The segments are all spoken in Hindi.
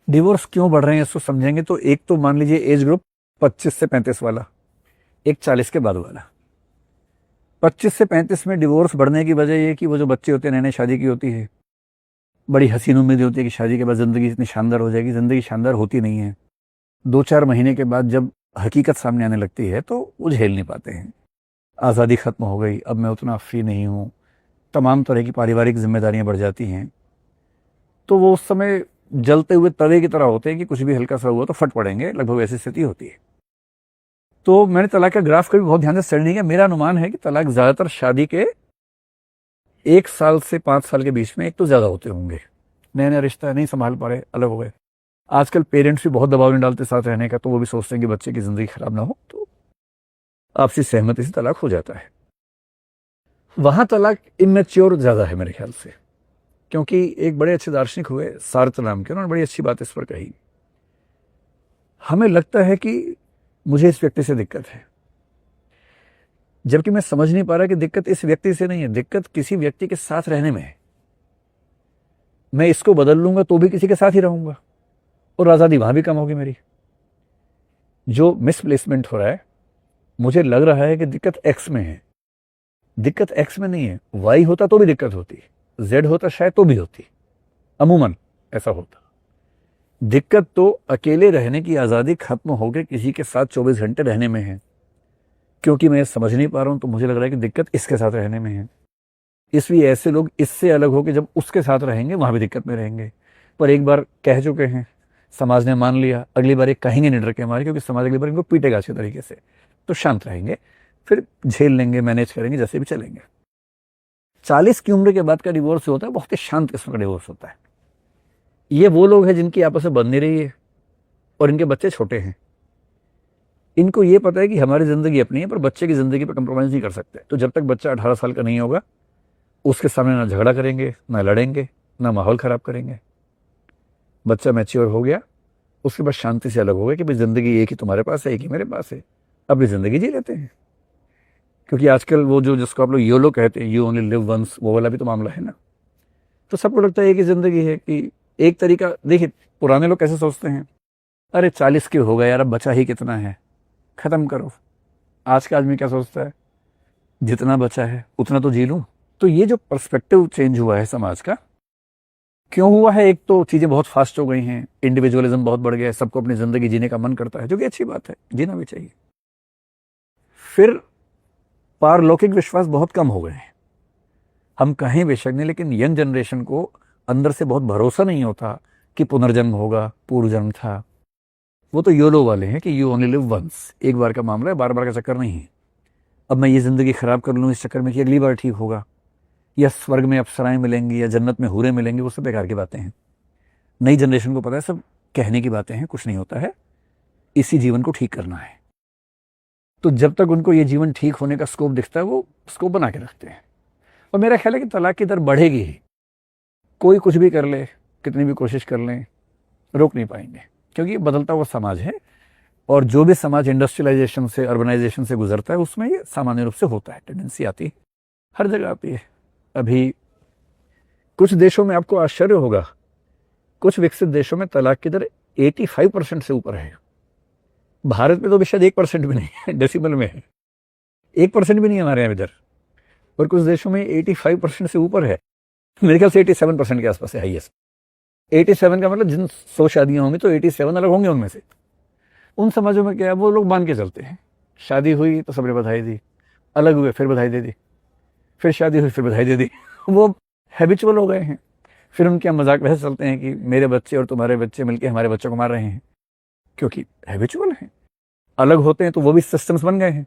डिवोर्स क्यों बढ़ रहे हैं इसको समझेंगे तो एक तो मान लीजिए एज ग्रुप 25 से 35 वाला, एक 40 के बाद वाला। 25 से 35 में डिवोर्स बढ़ने की वजह ये कि वो जो बच्चे होते हैं, नए नए शादी की होती है, बड़ी हसीन उम्मीद होती है कि शादी के बाद ज़िंदगी इतनी शानदार हो जाएगी। ज़िंदगी शानदार होती नहीं है। 2-4 महीने के बाद जब हकीकत सामने आने लगती है तो वो झेल नहीं पाते हैं। आज़ादी ख़त्म हो गई, अब मैं उतना फ्री नहीं हूँ, तमाम तरह की पारिवारिक जिम्मेदारियां बढ़ जाती हैं। तो वो उस समय जलते हुए तवे की तरह होते हैं कि कुछ भी हल्का सा हुआ तो फट पड़ेंगे, लगभग ऐसी स्थिति होती है। तो मैंने तलाक का ग्राफ कभी बहुत ध्यान से स्टडी नहीं किया। मेरा अनुमान है कि तलाक ज़्यादातर शादी के 1 साल से 5 साल के बीच में एक तो ज़्यादा होते होंगे। नया नया रिश्ता नहीं संभाल पा रहे, अलग हो गए। आजकल पेरेंट्स भी बहुत दबाव नहीं डालते साथ रहने का, तो वो भी सोचते हैं कि बच्चे की ज़िंदगी खराब ना हो, तो आपसी सहमति से तलाक हो जाता है। वहां तलाक इमेच्योर ज़्यादा है मेरे ख्याल से, क्योंकि एक बड़े अच्छे दार्शनिक हुए सार्त्र नाम के, उन्होंने बड़ी अच्छी बात इस पर कही। हमें लगता है कि मुझे इस व्यक्ति से दिक्कत है, जबकि मैं समझ नहीं पा रहा कि दिक्कत इस व्यक्ति से नहीं है, दिक्कत किसी व्यक्ति के साथ रहने में है। मैं इसको बदल लूंगा तो भी किसी के साथ ही रहूंगा, और आज़ादी वहां भी कम होगी मेरी। जो मिसप्लेसमेंट हो रहा है, मुझे लग रहा है कि दिक्कत एक्स में है। दिक्कत एक्स में नहीं है, वाई होता तो भी दिक्कत होती, जेड होता शायद तो भी होती, अमूमन ऐसा होता। दिक्कत तो अकेले रहने की आज़ादी खत्म हो गई, किसी के साथ 24 घंटे रहने में है। क्योंकि मैं समझ नहीं पा रहा हूं तो मुझे लग रहा है कि दिक्कत इसके साथ रहने में है। इसलिए ऐसे लोग इससे अलग हो कि जब उसके साथ रहेंगे वहां भी दिक्कत में रहेंगे। पर एक बार कह चुके हैं, समाज ने मान लिया, अगली बार ये कहेंगे नहीं डर के हमारे, क्योंकि समाज अगली बार इनको पीटेगा अच्छे तरीके से। तो शांत रहेंगे, फिर झेल लेंगे, मैनेज करेंगे, जैसे भी चलेंगे। 40 की उम्र के बाद का डिवोर्स होता है बहुत ही शांत किस्म का डिवोर्स होता है। ये वो लोग हैं जिनकी आपस में बन नहीं रही है और इनके बच्चे छोटे हैं। इनको ये पता है कि हमारी जिंदगी अपनी है, पर बच्चे की जिंदगी पर कंप्रोमाइज नहीं कर सकते। तो जब तक बच्चा 18 साल का नहीं होगा, उसके सामने ना झगड़ा करेंगे, ना लड़ेंगे, ना माहौल खराब करेंगे। बच्चा मैच्योर हो गया, उसके बाद शांति से अलग हो गया कि भाई जिंदगी एक ही तुम्हारे पास है, एक ही मेरे पास है, अपनी जिंदगी जी लेते हैं। क्योंकि आजकल वो जो जिसको आप लोग योलो कहते हैं, यू ओनली लिव वंस, वो वाला भी तो मामला है ना। तो सबको लगता है एक ही जिंदगी है। कि एक तरीका देखिए, पुराने लोग कैसे सोचते हैं, अरे 40 के हो गए यार, अब बचा ही कितना है, खत्म करो। आज का आदमी क्या सोचता है, जितना बचा है उतना तो जी लूं। तो ये जो पर्सपेक्टिव चेंज हुआ है समाज का, क्यों हुआ है? एक तो चीजें बहुत फास्ट हो गई हैं, इंडिविजुअलिज्म बहुत बढ़ गया है, सबको अपनी जिंदगी जीने का मन करता है, जो कि अच्छी बात है, जीना भी चाहिए। फिर पारलौकिक विश्वास बहुत कम हो गए हैं। हम कहें बेशक नहीं, लेकिन यंग जनरेशन को अंदर से बहुत भरोसा नहीं होता कि पुनर्जन्म होगा, पूर्व जन्म था। वो तो योलो वाले हैं कि यू ओनली लिव वंस, एक बार का मामला है, बार बार का चक्कर नहीं है। अब मैं ये जिंदगी खराब कर लूँ इस चक्कर में कि अगली बार ठीक होगा, या स्वर्ग में अप्सराएं मिलेंगी, या जन्नत में हूरें मिलेंगी, वो सब बेकार की बातें हैं। नई जनरेशन को पता है सब कहने की बातें हैं, कुछ नहीं होता है, इसी जीवन को ठीक करना है। तो जब तक उनको ये जीवन ठीक होने का स्कोप दिखता है, वो स्कोप बना के रखते हैं। और मेरा ख्याल है कि तलाक की दर बढ़ेगी ही। कोई कुछ भी कर ले, कितनी भी कोशिश कर लें, रोक नहीं पाएंगे, क्योंकि ये बदलता हुआ समाज है। और जो भी समाज इंडस्ट्रियलाइजेशन से, अर्बनाइजेशन से गुजरता है, उसमें ये सामान्य रूप से होता है, टेंडेंसी आती है, हर जगह आती है। अभी कुछ देशों में आपको आश्चर्य होगा, कुछ विकसित देशों में तलाक की दर 85% से ऊपर है। भारत में तो भी शायद 1% भी नहीं है, डेसिमल में है, 1% भी नहीं है हमारे यहाँ इधर। और कुछ देशों में 85% से ऊपर है। मेरे ख्याल से 87% के आसपास है हाईएस्ट। 87 का मतलब जिन 100 शादियां होंगी तो 87 अलग होंगे उनमें से। उन समाजों में क्या है, वो लोग मान के चलते हैं, शादी हुई तो सबने बधाई दी, अलग हुए फिर बधाई दे दी, फिर शादी हुई फिर बधाई दे दी। वो हैबिचुअल हो गए हैं। फिर उनके यहाँ मजाक वैसे चलते हैं कि मेरे बच्चे और तुम्हारे बच्चे मिलकर हमारे बच्चों को मार रहे हैं, क्योंकि हैबिचुअल हैं। अलग होते हैं तो वो भी सिस्टम्स बन गए हैं।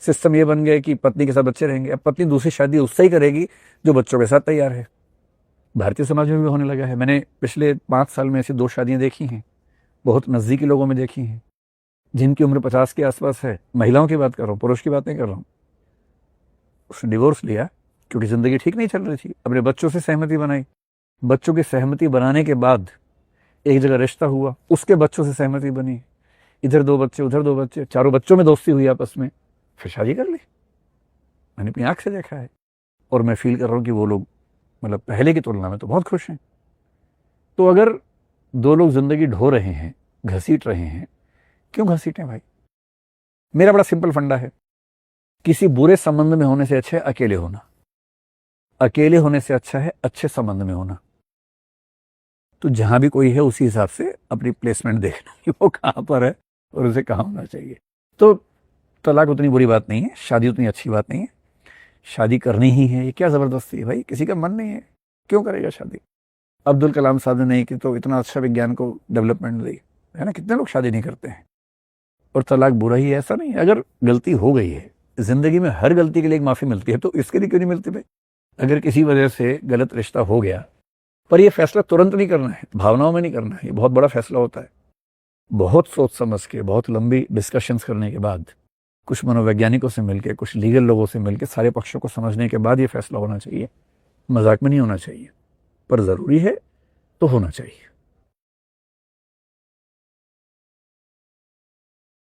सिस्टम ये बन गए कि पत्नी के साथ बच्चे रहेंगे। अब पत्नी दूसरी शादी उससे ही करेगी जो बच्चों के साथ तैयार है। भारतीय समाज में भी होने लगा है। मैंने पिछले 5 साल में ऐसी 2 शादियां देखी हैं, बहुत नज़दीकी लोगों में देखी हैं, जिनकी उम्र 50 के आसपास है। महिलाओं की बात कर रहा हूँ, पुरुष की बात नहीं कर रहा हूँ। उसने डिवोर्स लिया क्योंकि ज़िंदगी ठीक नहीं चल रही थी, अपने बच्चों से सहमति बनाई। बच्चों की सहमति बनाने के बाद एक जगह रिश्ता हुआ, उसके बच्चों से सहमति बनी, इधर 2 बच्चे उधर 2 बच्चे, चारों बच्चों में दोस्ती हुई आपस में, फिर शादी कर ली। मैंने अपनी आंख से देखा है। और मैं फील कर रहा हूँ कि वो लोग मतलब पहले की तुलना में तो बहुत खुश हैं। तो अगर दो लोग जिंदगी ढो रहे हैं, घसीट रहे हैं, क्यों घसीटें भाई? मेरा बड़ा सिंपल फंडा है, किसी बुरे संबंध में होने से अच्छा है अकेले होना, अकेले होने से अच्छा है अच्छे संबंध में होना। तो जहां भी कोई है उसी हिसाब से अपनी प्लेसमेंट देखना कि वो कहां पर है और उसे कहां होना चाहिए। तो तलाक उतनी बुरी बात नहीं है, शादी उतनी अच्छी बात नहीं है। शादी करनी ही है, ये क्या जबरदस्ती है भाई? किसी का मन नहीं है, क्यों करेगा शादी? अब्दुल कलाम साहब ने नहीं की तो इतना अच्छा विज्ञान को डेवलपमेंट दी है ना, कितने लोग शादी नहीं करते हैं। और तलाक बुरा ही है ऐसा नहीं है। अगर गलती हो गई है, जिंदगी में हर गलती के लिए एक माफी मिलती है, तो इसके लिए क्यों नहीं मिलती भाई? अगर किसी वजह से गलत रिश्ता हो गया, पर ये फैसला तुरंत नहीं करना है, भावनाओं में नहीं करना है, ये बहुत बड़ा फैसला होता है। बहुत सोच समझ के, बहुत लंबी डिस्कशंस करने के बाद, कुछ मनोवैज्ञानिकों से मिलकर, कुछ लीगल लोगों से मिलकर, सारे पक्षों को समझने के बाद ये फैसला होना चाहिए। मजाक में नहीं होना चाहिए, पर ज़रूरी है तो होना चाहिए।